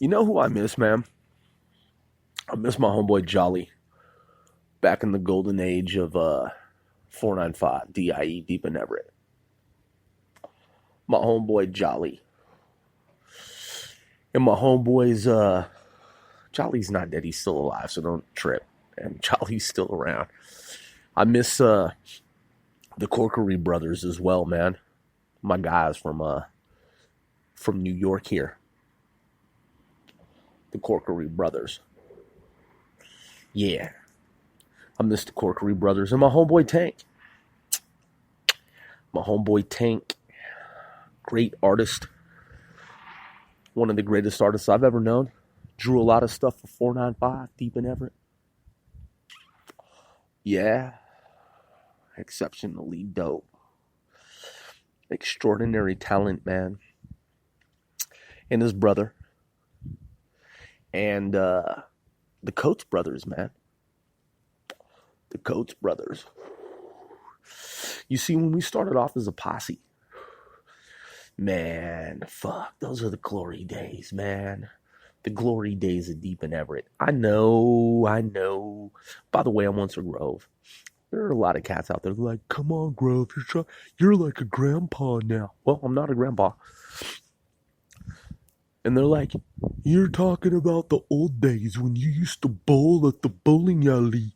You know who I miss, man? I miss my homeboy Jolly back in the golden age of 495 DIE Deep in Everett. My homeboy Jolly. And my homeboy's Jolly's not dead, he's still alive, so don't trip. And Jolly's still around. I miss the Corkery brothers as well, man. My guys from New York here. The Corkery brothers. Yeah. I miss the Corkery brothers and my homeboy Tank. My homeboy Tank. Great artist. One of the greatest artists I've ever known. Drew a lot of stuff for 495 Deep in Everett. Yeah. Exceptionally dope. Extraordinary talent, man. And his brother. And the Coates brothers, man. The Coates brothers. You see, when we started off as a posse, man, fuck, those are the glory days, man. The glory days of Deep in Everett. I know. By the way, I'm Once a Grove. There are a lot of cats out there like, come on, Grove, you're like a grandpa now. Well, I'm not a grandpa. And they're like, you're talking about the old days when you used to bowl at the bowling alley.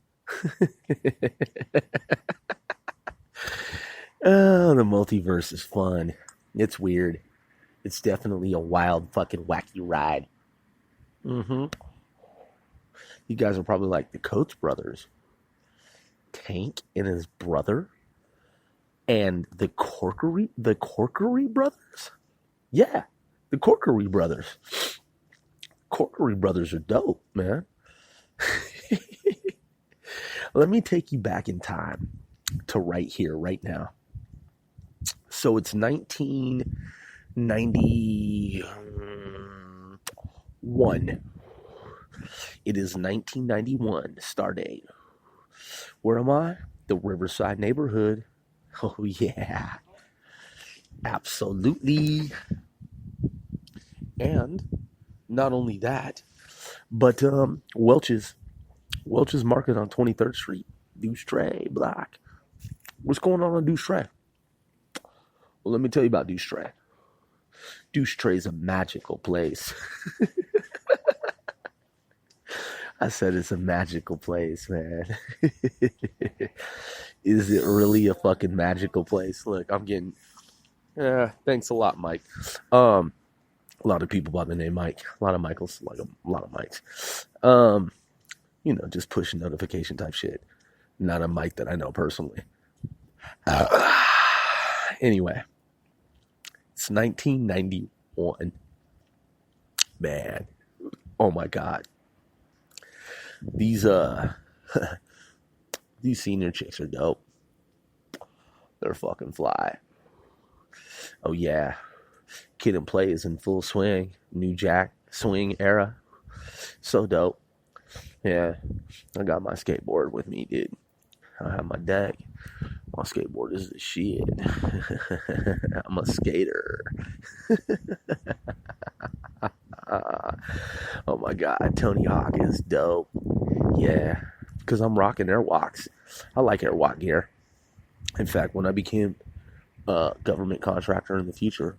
Oh, the multiverse is fun. It's weird. It's definitely a wild, fucking wacky ride. You guys are probably like the Coates brothers. Tank and his brother. And the Corkery brothers? Yeah. The Corkery brothers. Corkery brothers are dope, man. Let me take you back in time to right here, right now. So it's 1991. It is 1991, start date. Where am I? The Riverside neighborhood. Oh, yeah. Absolutely. And not only that, but Welch's Market on 23rd Street, Douce Tray block. What's going on Douce Tray? Well, let me tell you about Douce Tray. Douce Tray is a magical place. I said it's a magical place, man. Is it really a fucking magical place? Look, I'm getting... thanks a lot, Mike. A lot of people by the name Mike. A lot of Michaels. Like a lot of Mikes. Just push notification type shit. Not a Mike that I know personally. Anyway. It's 1991. Man. Oh my God. These senior chicks are dope. They're fucking fly. Oh yeah. Kid and Play is in full swing. New Jack swing era. So dope. Yeah. I got my skateboard with me, dude. I have my deck. My skateboard is the shit. I'm a skater. Oh my God. Tony Hawk is dope. Yeah. Because I'm rocking Airwalks. I like Airwalk gear. In fact, when I became a government contractor in the future,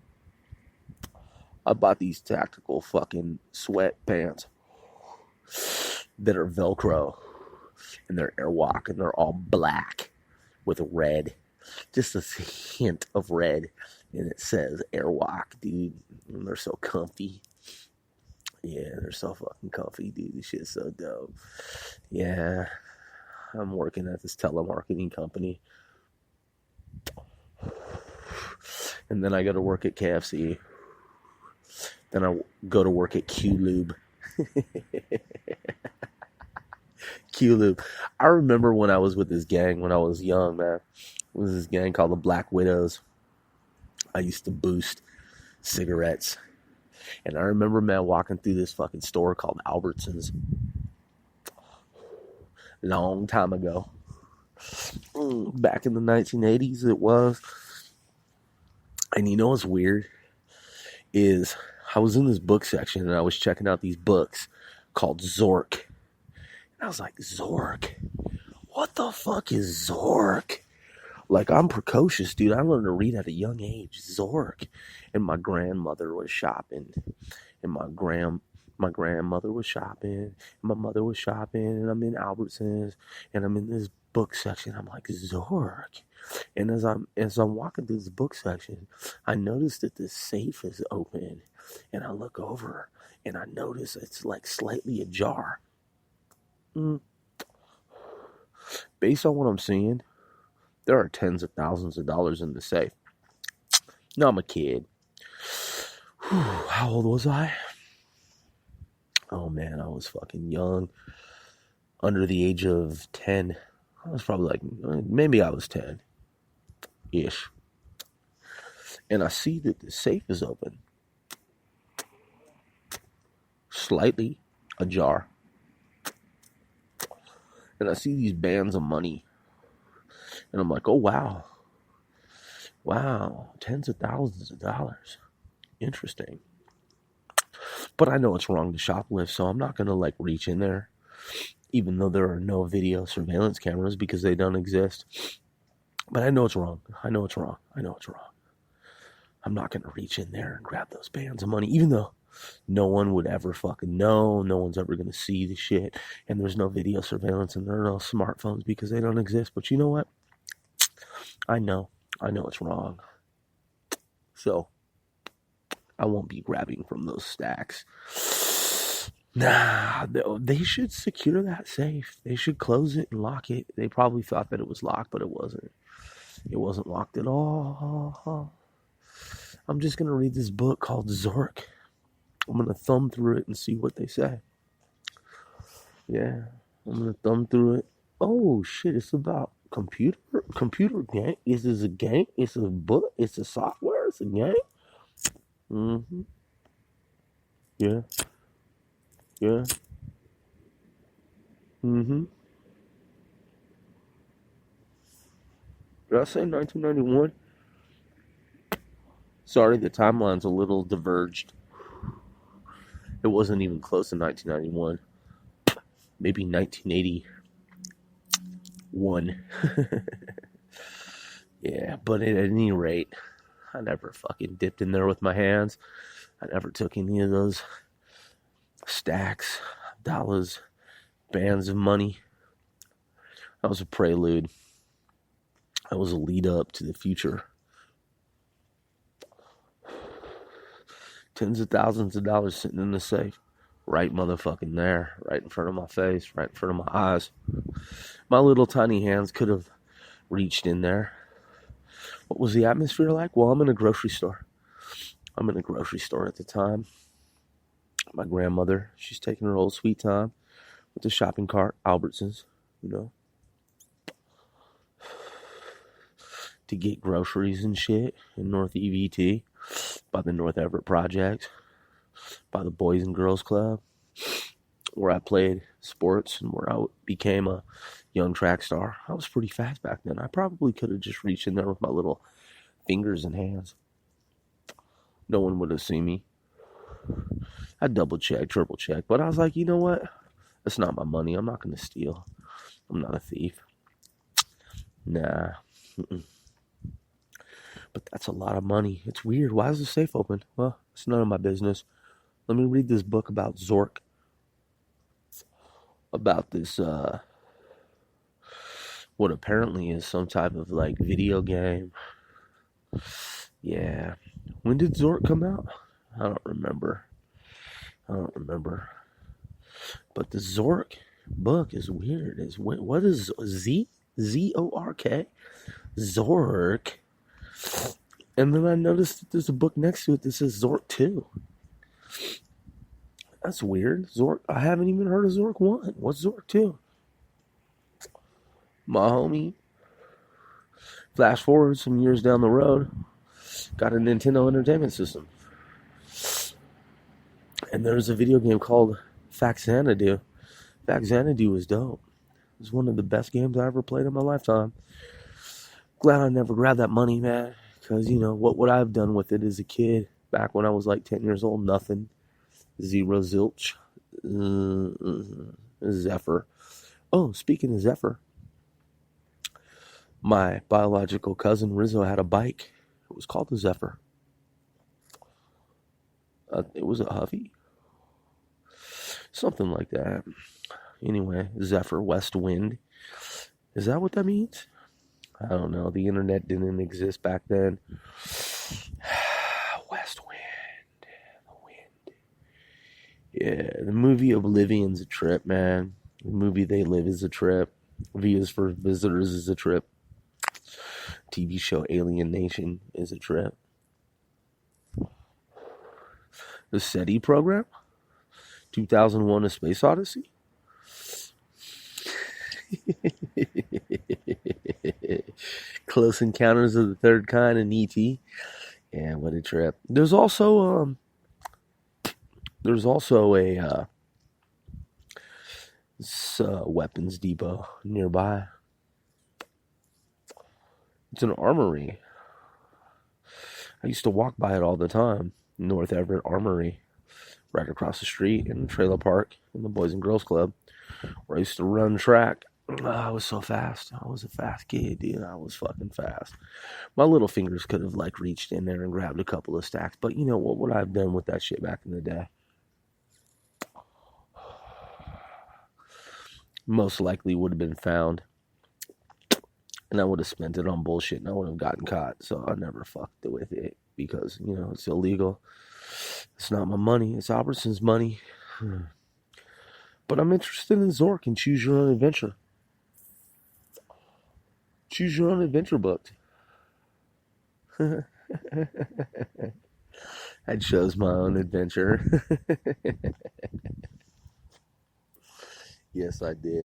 I bought these tactical fucking sweatpants that are Velcro. And they're Airwalk. And they're all black with red. Just a hint of red. And it says Airwalk, dude. And they're so comfy. Yeah, they're so fucking comfy, dude. This shit's so dope. Yeah. I'm working at this telemarketing company. And then I go to work at KFC. Then I go to work at Q-Lube. Q-Lube. I remember when I was with this gang when I was young, man. It was this gang called the Black Widows. I used to boost cigarettes. And I remember, man, walking through this fucking store called Albertsons. Long time ago. Back in the 1980s it was. And you know what's weird? Is I was in this book section and I was checking out these books called Zork. And I was like, Zork? What the fuck is Zork? Like, I'm precocious, dude. I learned to read at a young age. Zork. And my grandmother was shopping. And my grandmother was shopping. And my mother was shopping. And I'm in Albertsons. And I'm in this book section. I'm like, Zork. And as I'm walking through this book section, I noticed that this safe is open. And I look over. And I notice it's like slightly ajar. Based on what I'm seeing, there are tens of thousands of dollars in the safe. Now I'm a kid. How old was I? Oh man, I was fucking young. Under the age of 10. I was probably like, maybe I was 10-ish. And I see that the safe is open. Slightly ajar. And I see these bands of money. And I'm like, oh, wow. Wow. Tens of thousands of dollars. Interesting. But I know it's wrong to shoplift, so I'm not going to, like, reach in there. Even though there are no video surveillance cameras because they don't exist. But I know it's wrong. I know it's wrong. I'm not going to reach in there and grab those bands of money. Even though no one would ever fucking know. No one's ever going to see the shit. And there's no video surveillance and there are no smartphones because they don't exist. But you know what? I know it's wrong. So, I won't be grabbing from those stacks. Nah, they should secure that safe. They should close it and lock it. They probably thought that it was locked, but it wasn't. It wasn't locked at all. I'm just going to read this book called Zork. I'm going to thumb through it and see what they say. Yeah, I'm going to thumb through it. Oh, shit, it's about computer game. Is this a game? It's a book. It's a software. It's a game. Mm-hmm. Yeah. Mm-hmm. Did I say 1991? Sorry, the timeline's a little diverged. It wasn't even close to 1991. Maybe 1981. Yeah, but at any rate, I never fucking dipped in there with my hands. I never took any of those stacks, dollars, bands of money. That was a prelude. That was a lead up to the future. Tens of thousands of dollars sitting in the safe. Right motherfucking there. Right in front of my face. Right in front of my eyes. My little tiny hands could have reached in there. What was the atmosphere like? Well, I'm in a grocery store. I'm in a grocery store at the time. My grandmother, she's taking her old sweet time with the shopping cart, Albertsons, you know, to get groceries and shit in North EVT by the North Everett Project, by the Boys and Girls Club, where I played sports and where I became a young track star. I was pretty fast back then. I probably could have just reached in there with my little fingers and hands. No one would have seen me. I double check, triple check, but I was like, you know what? That's not my money. I'm not going to steal. I'm not a thief. Nah. But that's a lot of money. It's weird. Why is the safe open? Well, it's none of my business. Let me read this book about Zork. About this, what apparently is some type of, like, video game. Yeah. When did Zork come out? I don't remember. But the Zork book is weird. What is Z? Z-O-R-K? Zork. And then I noticed that there's a book next to it that says Zork 2. That's weird. Zork. I haven't even heard of Zork 1. What's Zork 2? My homie, flash forward some years down the road, got a Nintendo Entertainment System. And there's a video game called Faxanadu. Faxanadu was dope. It was one of the best games I ever played in my lifetime. Glad I never grabbed that money, man. Because, you know, what would I have done with it as a kid? back when I was like 10 years old. Nothing. Zero zilch. Zephyr. Oh, speaking of Zephyr, my biological cousin Rizzo had a bike. It was called the Zephyr. It was a Huffy. Something like that. Anyway, Zephyr, west wind. Is that what that means? I don't know. The internet didn't exist back then. West wind. The wind. Yeah, the movie Oblivion's a trip, man. The movie They Live is a trip. V is for Visitors is a trip. TV show Alien Nation is a trip. The SETI program? 2001 A Space Odyssey? Close Encounters of the Third Kind and E.T. Yeah, what a trip. There's also a weapons depot nearby. It's an armory. I used to walk by it all the time. North Everett Armory, right across the street in the trailer park in the Boys and Girls Club, where I used to run track. I was so fast. I was a fast kid, dude. I was fucking fast. My little fingers could have like reached in there and grabbed a couple of stacks, but you know what would I have done with that shit back in the day? Most likely would have been found, and I would have spent it on bullshit, and I would have gotten caught. So I never fucked with it because you know it's illegal. It's not my money. It's Albertson's money. But I'm interested in Zork and Choose Your Own Adventure. Choose Your Own Adventure book. I chose my own adventure. Yes, I did.